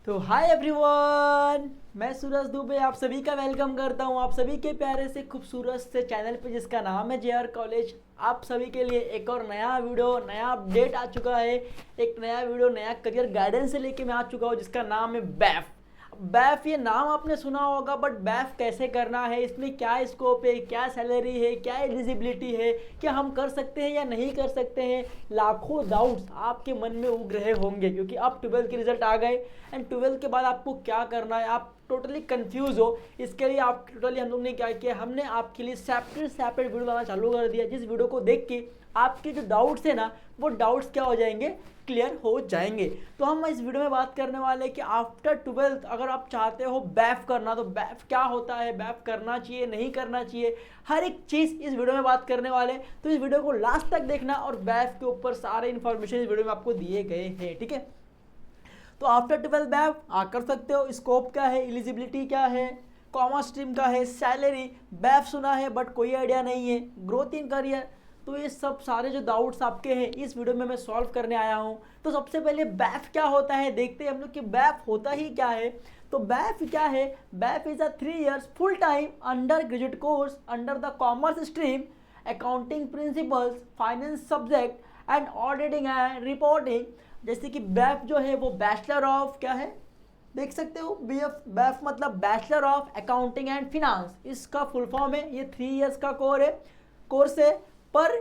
तो hi everyone, मैं सूरज दुबे आप सभी का वेलकम करता हूं आप सभी के प्यारे से खूबसूरत से चैनल पे जिसका नाम है जेआर कॉलेज। आप सभी के लिए एक और नया वीडियो नया अपडेट आ चुका है। एक नया वीडियो नया करियर गाइडेंस से लेके मैं आ चुका हूं जिसका नाम है बैफ। बैफ ये नाम आपने सुना होगा, बट बैफ कैसे करना है, इसमें क्या स्कोप है, क्या सैलरी है, क्या एलिजिबिलिटी है, क्या हम कर सकते हैं या नहीं कर सकते हैं। लाखों डाउट्स आपके मन में उग रहे होंगे क्योंकि अब 12th के रिजल्ट आ गए एंड 12th के बाद आपको क्या करना है, आप टोटली कंफ्यूज हो। इसके लिए आप टोटली हम लोग ने क्या किया, हमने आपके लिए सेपरेट वीडियो लाना चालू कर दिया, जिस वीडियो को देख के आपके जो डाउट्स है ना वो डाउट्स क्या हो जाएंगे, क्लियर हो जाएंगे। तो हम इस वीडियो में बात करने वाले हैं कि आफ्टर 12th अगर आप चाहते हो बैफ करना तो बैफ क्या होता है, बैफ करना चाहिए नहीं करना चाहिए, हर एक चीज़ इस वीडियो में बात करने वाले। तो इस वीडियो को लास्ट तक देखना और बैफ के ऊपर सारे इन्फॉर्मेशन इस वीडियो में आपको दिए गए हैं, ठीक है। तो आफ्टर 12th बैफ आप कर सकते हो। स्कोप क्या है, एलिजिबिलिटी क्या है, कॉमर्स स्ट्रीम का है, सैलरी, बैफ सुना है बट कोई आइडिया नहीं है, ग्रोथ इन करियर। तो ये सब सारे जो डाउट्स आपके हैं इस वीडियो में मैं सॉल्व करने आया हूँ। तो सबसे पहले बैफ क्या होता है देखते हैं हम लोग कि बैफ होता ही क्या है। तो बैफ क्या है, BAIF is a 3 years full time under graduate course under the commerce stream, accounting principles, finance subject and auditing and reporting. जैसे कि बैफ जो है वो बैचलर ऑफ क्या है, देख सकते हो बीएफ, बैफ मतलब bachelor of accounting and finance, इसका फुल फॉर्म है। ये 3 years का कोर्स है। पर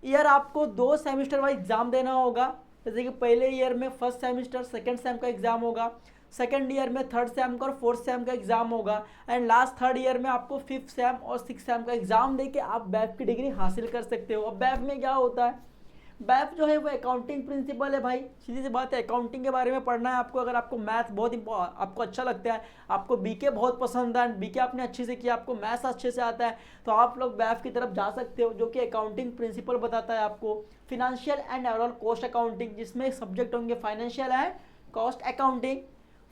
ईयर आपको 2 सेमेस्टर वाइज एग्जाम देना होगा। जैसे कि पहले ईयर में फर्स्ट सेमेस्टर सेकंड सेम का एग्जाम होगा, सेकंड ईयर में थर्ड सेम का और फोर्थ सेम का एग्जाम होगा एंड लास्ट थर्ड ईयर में आपको फिफ्थ सेम और सिक्स सेम का एग्जाम देके आप बैफ की डिग्री हासिल कर सकते हो। अब बैफ में क्या होता है, बैफ जो है वो अकाउंटिंग प्रिंसिपल है भाई, सीधी सी बात है। अकाउंटिंग के बारे में पढ़ना है आपको। अगर आपको मैथ बहुत आपको अच्छा लगता है, आपको बीके बहुत पसंद है, बीके आपने अच्छे से किया, आपको मैथ्स अच्छे से आता है, तो आप लोग बैफ की तरफ जा सकते हो, जो कि अकाउंटिंग प्रिंसिपल बताता है आपको। Financial and overall cost accounting, जिसमें सब्जेक्ट होंगे financial and cost accounting.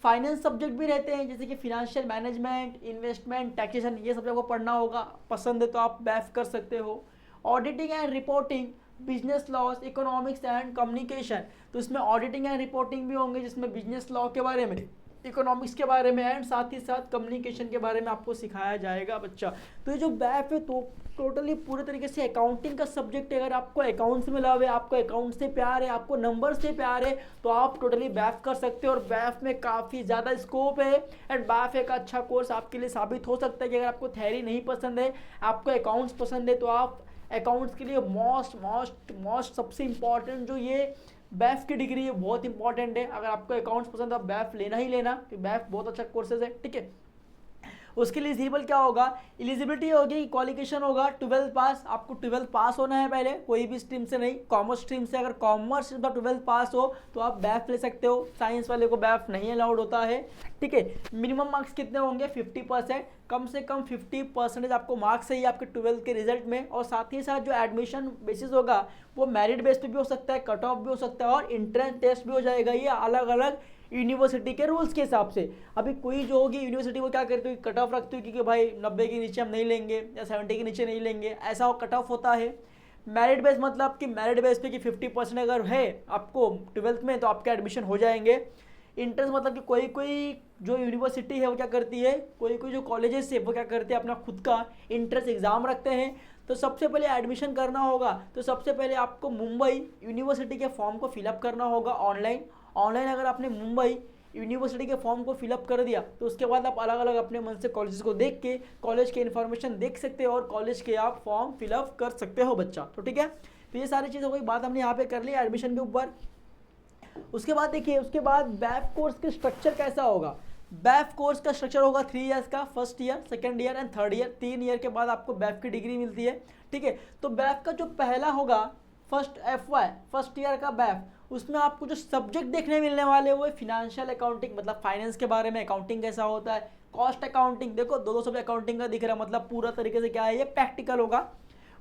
Finance subject भी रहते हैं जैसे कि फिनेंशियल मैनेजमेंट, इन्वेस्टमेंट, टैक्सेशन, ये सब आपको पढ़ना होगा। पसंद है तो आप बैफ कर सकते हो। Auditing and reporting, business laws, economics and communication, तो इसमें ऑडिटिंग एंड रिपोर्टिंग भी होंगे जिसमें बिजनेस लॉ के बारे में, इकोनॉमिक्स के बारे में एंड साथ ही साथ कम्युनिकेशन के बारे में आपको सिखाया जाएगा बच्चा। तो ये जो बैफ है तो टोटली पूरे तरीके से अकाउंटिंग का सब्जेक्ट है। अगर आपको अकाउंट से मिला हुआ है, आपको अकाउंट से प्यार है, आपको नंबर से प्यार है, तो आप टोटली बैफ कर सकते हो। और बैफ में काफ़ी ज़्यादा स्कोप है एंड बैफ एक अच्छा कोर्स आपके लिए साबित हो सकता है कि अगर आपको थ्योरी नहीं पसंद है, आपको अकाउंट्स पसंद है, तो आप अकाउंट्स के लिए मोस्ट सबसे इम्पॉर्टेंट जो ये बैफ की डिग्री है बहुत इंपॉर्टेंट है। अगर आपको अकाउंट्स पसंद है आप बैफ लेना ही लेना, क्योंकि बैफ बहुत अच्छा कोर्सेज है, ठीक है। उसके लिए एलिजिबल क्या होगा, एलिजिबिलिटी होगी, क्वालिफिकेशन होगा 12th पास। आपको 12th पास होना है पहले, कोई भी स्ट्रीम से नहीं, कॉमर्स स्ट्रीम से। अगर कॉमर्स से 12th पास हो तो आप बैफ ले सकते हो, साइंस वाले को बैफ नहीं अलाउड होता है, ठीक है। मिनिमम मार्क्स कितने होंगे, 50%, कम से कम 50% आपको मार्क्स चाहिए आपके 12th के रिजल्ट में। और साथ ही साथ जो एडमिशन बेसिस होगा वो मेरिट बेस पे भी हो सकता है, कट ऑफ भी हो सकता है और एंट्रेंस टेस्ट भी हो जाएगा। ये अलग अलग यूनिवर्सिटी के रूल्स के हिसाब से। अभी कोई जो होगी यूनिवर्सिटी वो क्या करती है, कट ऑफ रखती है कि भाई 90 के नीचे हम नहीं लेंगे या 70 के नीचे नहीं लेंगे, ऐसा कट ऑफ होता है। मेरिट बेस मतलब कि मेरिट बेस पे कि 50% अगर है आपको 12th में तो आपके एडमिशन हो जाएंगे। इंट्रेंस मतलब कि कोई कोई जो यूनिवर्सिटी है वो क्या करती है, कोई कोई जो कॉलेजेस है वो क्या करते हैं, अपना खुद का इंट्रेंस एग्ज़ाम रखते हैं। तो सबसे पहले एडमिशन करना होगा तो सबसे पहले आपको मुंबई यूनिवर्सिटी के फॉर्म को फिलअप करना होगा ऑनलाइन अगर आपने मुंबई यूनिवर्सिटी के फॉर्म को फिलअप कर दिया तो उसके बाद आप अलग अलग अपने मन से कॉलेजेस को देख के कॉलेज के इन्फॉर्मेशन देख सकते हो और कॉलेज के आप फॉर्म फिलअप कर सकते हो बच्चा। तो ठीक है, तो ये सारी चीज़ों की बात हमने यहाँ पे कर ली एडमिशन के ऊपर। उसके बाद देखिए, उसके बाद बैफ कोर्स के स्ट्रक्चर कैसा होगा। बैफ कोर्स का स्ट्रक्चर होगा 3 years का, first year, second year and third year. 3 year के बाद आपको बैफ की डिग्री मिलती है, ठीक है। तो बैफ का जो पहला होगा फर्स्ट FY, फर्स्ट ईयर का बैफ, उसमें आपको जो सब्जेक्ट देखने मिलने वाले वो है फिनेंशियल अकाउंटिंग, मतलब फाइनेंस के बारे में, अकाउंटिंग कैसा होता है, कॉस्ट अकाउंटिंग, देखो दो सब्जेक्ट अकाउंटिंग का दिख रहा है, मतलब पूरा तरीके से क्या है ये प्रैक्टिकल होगा।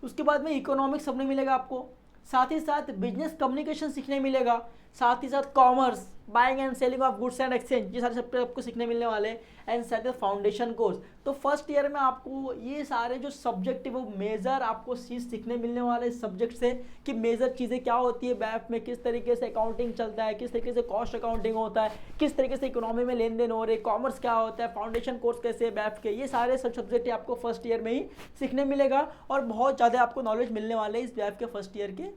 उसके बाद में इकोनॉमिक्स सबने मिलेगा आपको, साथ ही साथ बिजनेस कम्युनिकेशन सीखने मिलेगा, साथ ही साथ commerce, buying and selling of goods and exchange, ये सारे सब्जेक्ट आपको सीखने मिलने वाले हैं। एंड साथ ही फाउंडेशन कोर्स। तो फर्स्ट ईयर में आपको ये सारे जो सब्जेक्ट है वो मेजर आपको चीज़ सीखने मिलने वाले इस सब्जेक्ट से, कि मेजर चीज़ें क्या होती है बैफ में, किस तरीके से अकाउंटिंग चलता है, किस तरीके से कॉस्ट अकाउंटिंग होता है, किस तरीके से इकोनॉमी में लेन देन हो रहे, कॉमर्स क्या होता है, फाउंडेशन कोर्स कैसे है बैफ के, ये सारे सब सब्जेक्ट आपको फर्स्ट ईयर में ही सीखने मिलेगा और बहुत ज़्यादा आपको नॉलेज मिलने वाले है इस बैफ के फर्स्ट ईयर के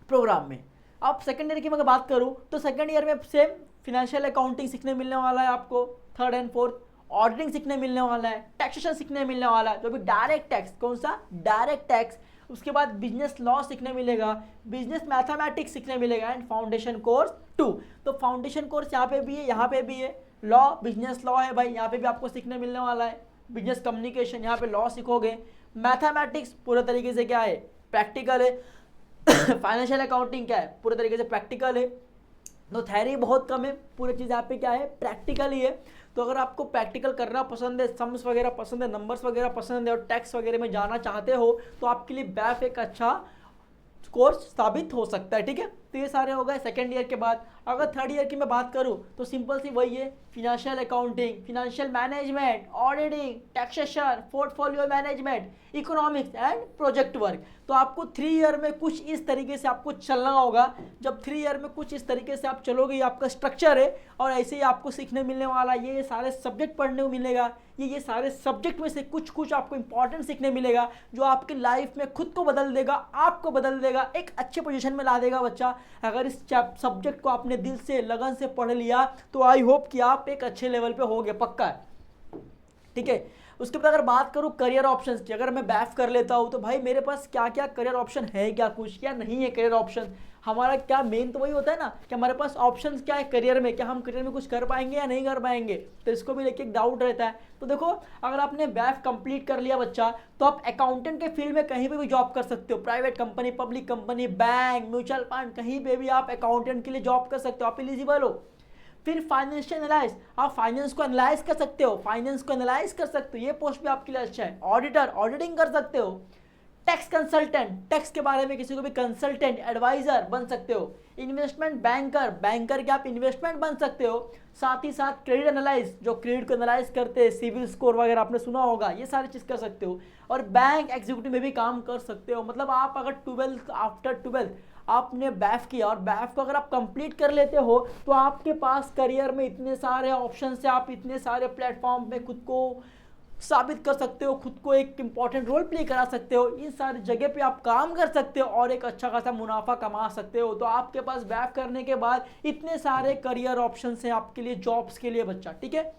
प्रोग्राम में। अब सेकंड ईयर की मैं बात करूं तो सेकंड ईयर में सेम फिनेंशियल अकाउंटिंग सीखने मिलने वाला है आपको, थर्ड एंड फोर्थ ऑडिटिंग सीखने मिलने वाला है, टैक्सेशन सीखने मिलने वाला है, जो भी डायरेक्ट टैक्स, कौन सा डायरेक्ट टैक्स, उसके बाद बिजनेस लॉ सीखने मिलेगा, बिजनेस मैथमेटिक्स सीखने मिलेगा एंड फाउंडेशन कोर्स 2। तो फाउंडेशन कोर्स यहाँ पे भी है, यहाँ पे भी है, लॉ बिजनेस लॉ है भाई, यहाँ पे भी आपको सीखने मिलने वाला है, बिजनेस कम्युनिकेशन, यहाँ पे लॉ सीखोगे, मैथमेटिक्स पूरे तरीके से क्या है प्रैक्टिकल है, फाइनेंशियल अकाउंटिंग क्या है पूरे तरीके से प्रैक्टिकल है, तो थ्योरी बहुत कम है, पूरी चीज़ यहाँ पे क्या है प्रैक्टिकल ही है। तो अगर आपको प्रैक्टिकल करना पसंद है, सम्स वगैरह पसंद है, नंबर्स वगैरह पसंद है और टैक्स वगैरह में जाना चाहते हो तो आपके लिए बैफ एक अच्छा कोर्स साबित हो सकता है, ठीक है। तो ये सारे हो गए सेकेंड ईयर के बाद। अगर थर्ड ईयर की मैं बात करूँ तो सिंपल सी वही है, financial accounting, financial management, auditing, taxation, portfolio management, economics and project work. तो आपको 3 ईयर में कुछ इस तरीके से आपको चलना होगा। जब 3 ईयर में कुछ इस तरीके से आप चलोगे, ये आपका स्ट्रक्चर है और ऐसे ही आपको सीखने मिलने वाला, ये सारे सब्जेक्ट पढ़ने को मिलेगा, ये सारे सब्जेक्ट में से कुछ कुछ आपको इंपॉर्टेंट सीखने मिलेगा जो आपकी लाइफ में खुद को बदल देगा, आपको बदल देगा, एक अच्छे पोजीशन में ला देगा बच्चा। अगर इस सब्जेक्ट को आपने दिल से लगन से पढ़ लिया तो आई होप कि आप एक अच्छे लेवल पे होगे, पक्का है, ठीक है। उसके बाद अगर बात करूं करियर ऑप्शंस की, अगर मैं बैफ कर लेता हूं तो भाई मेरे पास क्या क्या करियर ऑप्शन है, क्या कुछ क्या नहीं है करियर ऑप्शन। हमारा क्या मेन तो वही होता है ना कि हमारे पास ऑप्शंस क्या है करियर में, क्या हम करियर में कुछ कर पाएंगे या नहीं कर पाएंगे, तो इसको भी लेके एक डाउट रहता है। तो देखो अगर आपने बैफ कंप्लीट कर लिया बच्चा तो आप अकाउंटेंट के फील्ड में कहीं पे भी जॉब कर सकते हो, private company, public company, bank, mutual fund, कहीं पे भी आप अकाउंटेंट के लिए जॉब कर सकते हो, आप एलिजिबल हो। फिर फाइनेंशियल एनालाइज, आप फाइनेंस को एनालाइज कर सकते हो, फाइनेंस को एनालाइज कर सकते हो, ये पोस्ट भी आपके लिए अच्छा है। ऑडिटर, ऑडिटिंग कर सकते हो। टैक्स कंसल्टेंट, टैक्स के बारे में किसी को भी कंसल्टेंट एडवाइजर बन सकते हो। इन्वेस्टमेंट बैंकर, बैंकर के आप इन्वेस्टमेंट बन सकते हो। साथ ही साथ क्रेडिट एनालाइज, जो क्रेडिट को एनालाइज करते हैं, सिविल स्कोर वगैरह आपने सुना होगा, ये सारी चीज़ कर सकते हो। और बैंक एग्जीक्यूटिव में भी काम कर सकते हो। मतलब आप अगर 12th आफ्टर 12th आपने बैफ किया और बैफ को अगर आप कंप्लीट कर लेते हो तो आपके पास करियर में इतने सारे ऑप्शन से आप इतने सारे प्लेटफॉर्म में खुद को साबित कर सकते हो, खुद को एक इंपॉर्टेंट रोल प्ले करा सकते हो, इन सारी जगह पे आप काम कर सकते हो और एक अच्छा खासा मुनाफा कमा सकते हो। तो आपके पास बैफ करने के बाद इतने सारे करियर ऑप्शन हैं आपके लिए, जॉब्स के लिए बच्चा, ठीक है।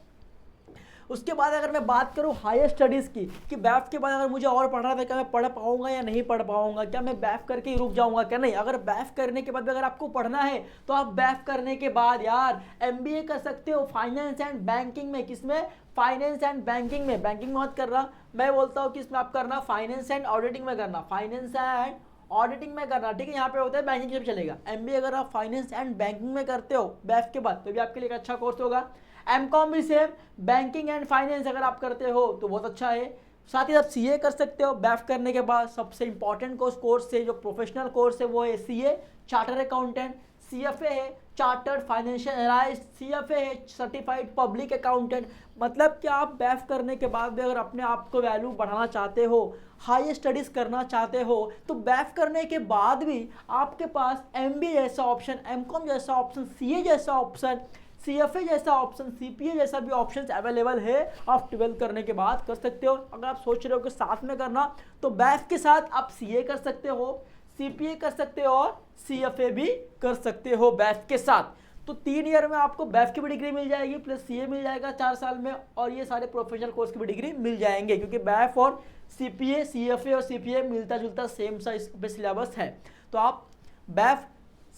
उसके बाद अगर मैं बात करूं हायर स्टडीज़ की, कि बैफ के बाद अगर मुझे और पढ़ना था क्या मैं पढ़ पाऊंगा या नहीं पढ़ पाऊंगा, क्या मैं बैफ करके ही रुक जाऊंगा क्या, नहीं। अगर बैफ करने के बाद अगर आपको पढ़ना है तो आप बैफ करने के बाद यार MBA कर सकते हो फाइनेंस एंड बैंकिंग में। किसमें? फाइनेंस एंड बैंकिंग में। बैंकिंग में मत कर रहा, मैं बोलता हूँ कि इसमें आप करना फाइनेंस एंड ऑडिटिंग में करना, फाइनेंस एंड ऑडिटिंग में करना, ठीक है। यहाँ पे होता है बैंकिंग से चलेगा। MBA अगर आप फाइनेंस एंड बैंकिंग में करते हो बैफ के बाद तो भी आपके लिए एक अच्छा कोर्स होगा। MCOM भी सेम, बैंकिंग एंड फाइनेंस अगर आप करते हो तो बहुत अच्छा है। साथ ही आप CA कर सकते हो बैफ करने के बाद। सबसे इंपॉर्टेंट कोर्स है जो प्रोफेशनल कोर्स है वो है CA, चार्टर अकाउंटेंट, CFA है चार्टर्ड फाइनेंशियल एनालिस्ट, CFA है सर्टिफाइड पब्लिक अकाउंटेंट। मतलब कि आप बैफ करने के बाद भी अगर अपने आप को वैल्यू बढ़ाना चाहते हो, हाई स्टडीज़ करना चाहते हो, तो बैफ करने के बाद भी आपके पास MBA जैसा ऑप्शन, MCOM जैसा ऑप्शन, CA जैसा ऑप्शन, CFA जैसा ऑप्शन, CPA जैसा भी ऑप्शन अवेलेबल है। आप 12th करने के बाद कर सकते हो। अगर आप सोच रहे हो कि साथ में करना तो बैफ के साथ आप CA कर सकते हो, CPA कर सकते हो और CFA भी कर सकते हो बैफ के साथ। तो 3 ईयर में आपको बैफ की भी डिग्री मिल जाएगी प्लस CA मिल जाएगा 4 साल में, और ये सारे प्रोफेशनल कोर्स की भी डिग्री मिल जाएंगे, क्योंकि बैफ और CPA, CFA और CPA मिलता जुलता सेम सा इस पे सिलेबस है। तो आप बैफ,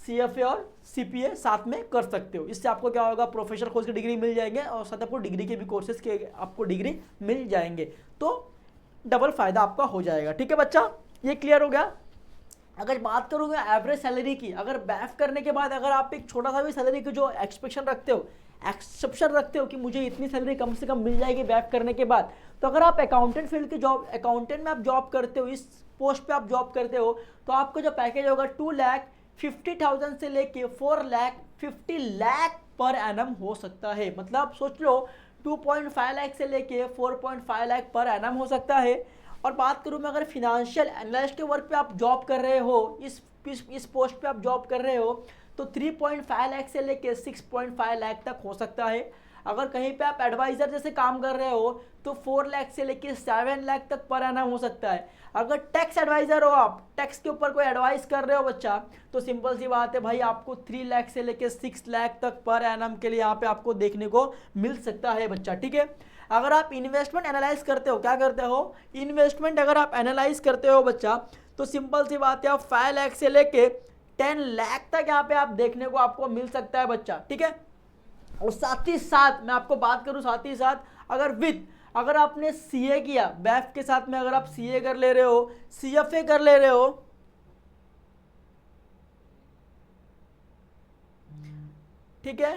CFA और CPA साथ में कर सकते हो। इससे आपको क्या होगा, प्रोफेशनल कोर्स की डिग्री मिल जाएंगे और साथ आपको डिग्री के भी कोर्सेज के आपको डिग्री मिल जाएंगे, तो डबल फायदा आपका हो जाएगा, ठीक है बच्चा। ये क्लियर हो गया। अगर बात करूँगा एवरेज सैलरी की, अगर बैफ करने के बाद अगर आप एक छोटा सा भी सैलरी की जो एक्सपेक्शन रखते हो, एक्सेप्शन रखते हो कि मुझे इतनी सैलरी कम से कम मिल जाएगी बैफ करने के बाद, तो अगर आप अकाउंटेंट फील्ड की जॉब, अकाउंटेंट में आप जॉब करते हो, इस पोस्ट पे आप जॉब करते हो, तो आपका जो पैकेज होगा 50,000 से लेके 4,50,000 पर एनम हो सकता है। मतलब सोच लो 2.5 लाख से लेके 4.5 लाख पर एनम हो सकता है। और बात करूँ मैं अगर फिनेंशियल एनालिस्ट के वर्क पे आप जॉब कर रहे हो, इस पोस्ट पे आप जॉब कर रहे हो, तो 3.5 लाख से लेके 6.5 लाख तक हो सकता है। अगर कहीं पे आप एडवाइज़र जैसे काम कर रहे हो तो 4 लाख से लेके 7 लाख तक पर एनम हो सकता है। अगर टैक्स एडवाइज़र हो, आप टैक्स के ऊपर कोई एडवाइस कर रहे हो बच्चा, तो सिंपल सी बात है भाई, आपको 3 लाख से लेके 6 लाख तक पर एनम के लिए यहाँ पे आपको देखने को मिल सकता है बच्चा, ठीक है। अगर आप इन्वेस्टमेंट एनालाइज करते हो, क्या करते हो, इन्वेस्टमेंट अगर आप एनालाइज करते हो बच्चा, तो सिंपल सी बात है आप 5 लाख से लेके 10 लाख तक यहाँ पे आप देखने को आपको मिल सकता है बच्चा, ठीक है। और साथ ही साथ मैं आपको बात करूं, साथ ही साथ अगर आपने सीए किया, बैफ के साथ में अगर आप सीए कर ले रहे हो, सीएफए कर ले रहे हो, ठीक है,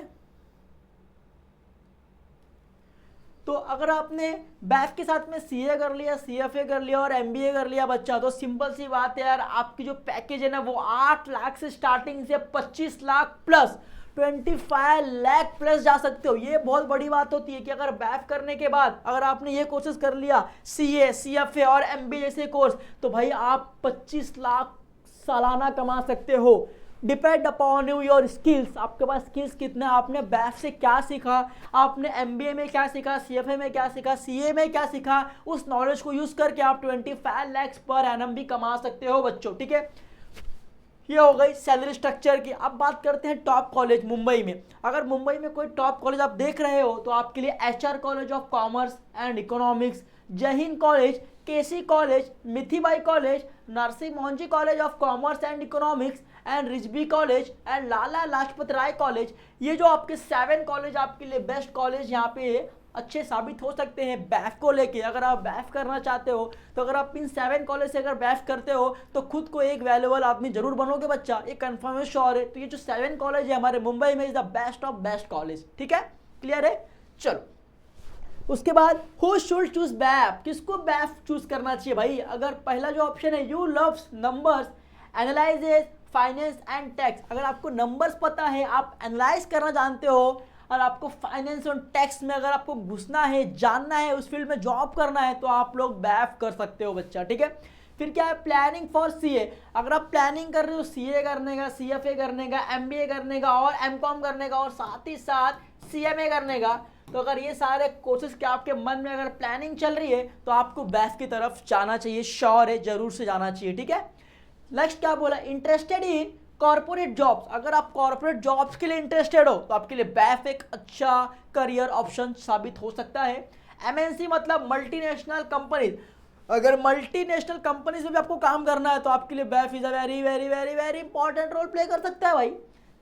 तो अगर आपने बैफ के साथ में सीए कर लिया, सीएफए कर लिया और एमबीए कर लिया बच्चा, तो सिंपल सी बात है यार, आपकी जो पैकेज है ना वो 8 लाख से स्टार्टिंग से 25 लाख प्लस 25 लाख प्लस जा सकते हो। ये बहुत बड़ी बात होती है कि अगर बैफ करने के बाद अगर आपने ये कोर्सेज कर लिया, सीए, सीएफए और एमबीए जैसे कोर्स, तो भाई आप 25 लाख सालाना कमा सकते हो। Depend upon you your skills, आपके पास स्किल्स कितना, आपने बैफ से क्या सीखा, आपने एमबीए में क्या सीखा, सीएफए में क्या सीखा, सीए में क्या सीखा, उस नॉलेज को यूज करके आप 25 लाख पर एनम भी कमा सकते हो बच्चों, ठीक है। ये हो गई सैलरी स्ट्रक्चर की। अब बात करते हैं टॉप कॉलेज मुंबई में। अगर मुंबई में कोई टॉप कॉलेज आप देख रहे हो तो आपके लिए HR college of commerce and economics, Jai Hind college, KC college, Mithibai college, Narsee Monjee college of commerce and economics and Rizvi college and Lala Lajpat Rai college, ये जो आपके 7 कॉलेज आपके लिए बेस्ट कॉलेज यहाँ पे अच्छे साबित हो सकते हैं बैफ को लेके। अगर आप बैफ करना चाहते हो तो अगर आप इन 7 कॉलेज से अगर बैफ करते हो तो खुद को एक वैल्यूएबल आदमी जरूर बनोगे बच्चा, एक कंफर्म श्योर है। तो ये जो 7 कॉलेज है हमारे मुंबई में, is the best of best college, ठीक है, क्लियर है। चलो उसके बाद हु शुड चूज बैफ, किसको बैफ चूज करना चाहिए भाई। अगर पहला जो ऑप्शन है you loves numbers, analyses, finance and tax, अगर आपको नंबर्स पता है, आप एनालाइज करना जानते हो और आपको फाइनेंस और टैक्स में अगर आपको घुसना है, जानना है, उस फील्ड में जॉब करना है, तो आप लोग बैफ कर सकते हो बच्चा, ठीक है। फिर क्या है, प्लानिंग फॉर सीए, अगर आप प्लानिंग कर रहे हो सीए करने का, सीएफए करने का, एमबीए करने का और एमकॉम करने का और साथ ही साथ सीएमए करने का, तो अगर ये सारे कोर्सेज के आपके मन में अगर प्लानिंग चल रही है तो आपको बैफ की तरफ जाना चाहिए, श्योर है, जरूर से जाना चाहिए, ठीक है। नेक्स्ट क्या बोला, इंटरेस्टेड इन कॉर्पोरेट जॉब्स, अगर आप कॉर्पोरेट जॉब्स के लिए इंटरेस्टेड हो तो आपके लिए बैफ एक अच्छा करियर ऑप्शन साबित हो सकता है। एमएनसी मतलब मल्टीनेशनल कंपनीज, अगर मल्टीनेशनल कंपनीज में भी आपको काम करना है तो आपके लिए बैफ is a very very very very important role play कर सकता है भाई।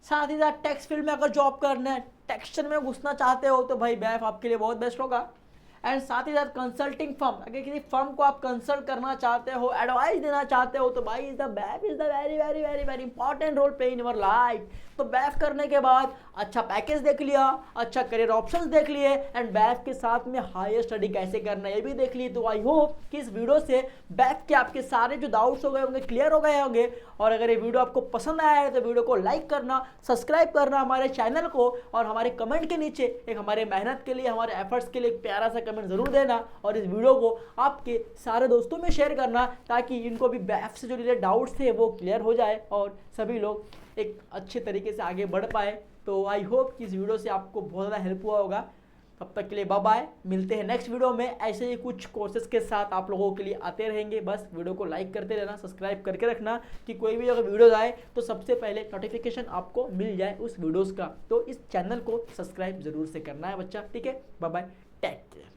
साथ ही साथ टैक्स फील्ड में अगर जॉब करना है, टैक्सेशन में घुसना चाहते हो तो भाई बैफ आपके लिए बहुत बेस्ट होगा। एंड साथ ही साथ कंसल्टिंग फर्म, अगर किसी फर्म को आप कंसल्ट करना चाहते हो, एडवाइस देना चाहते हो, तो भाई इज द बैफ is the very very very very important role play in your life. तो बैफ करने के बाद अच्छा पैकेज देख लिया, अच्छा करियर ऑप्शंस देख लिए एंड बैफ के साथ में हायर स्टडी कैसे करना है ये भी देख लिए। तो आई होप कि इस वीडियो से बैफ के आपके सारे जो डाउट्स हो गए होंगे क्लियर हो गए होंगे। और अगर ये वीडियो आपको पसंद आया है तो वीडियो को लाइक करना, सब्सक्राइब करना हमारे चैनल को, और हमारे कमेंट के नीचे एक हमारे मेहनत के लिए, हमारे एफर्ट्स के लिए एक प्यारा सा कमेंट जरूर देना और इस वीडियो को आपके सारे दोस्तों में शेयर करना ताकि इनको भी बैफ से जो रिलेटेड डाउट्स थे वो क्लियर हो जाए और सभी लोग एक अच्छे तरीके से आगे बढ़ पाए। तो आई होप कि इस वीडियो से आपको बहुत ज़्यादा हेल्प हुआ होगा। तब तक के लिए बाय बाय, मिलते हैं नेक्स्ट वीडियो में। ऐसे ही कुछ कोर्सेज के साथ आप लोगों के लिए आते रहेंगे। बस वीडियो को लाइक करते रहना, सब्सक्राइब करके रखना कि कोई भी अगर वीडियोज आए तो सबसे पहले नोटिफिकेशन आपको मिल जाए उस वीडियोज़ का। तो इस चैनल को सब्सक्राइब जरूर से करना है बच्चा, ठीक है। Bye bye, take care.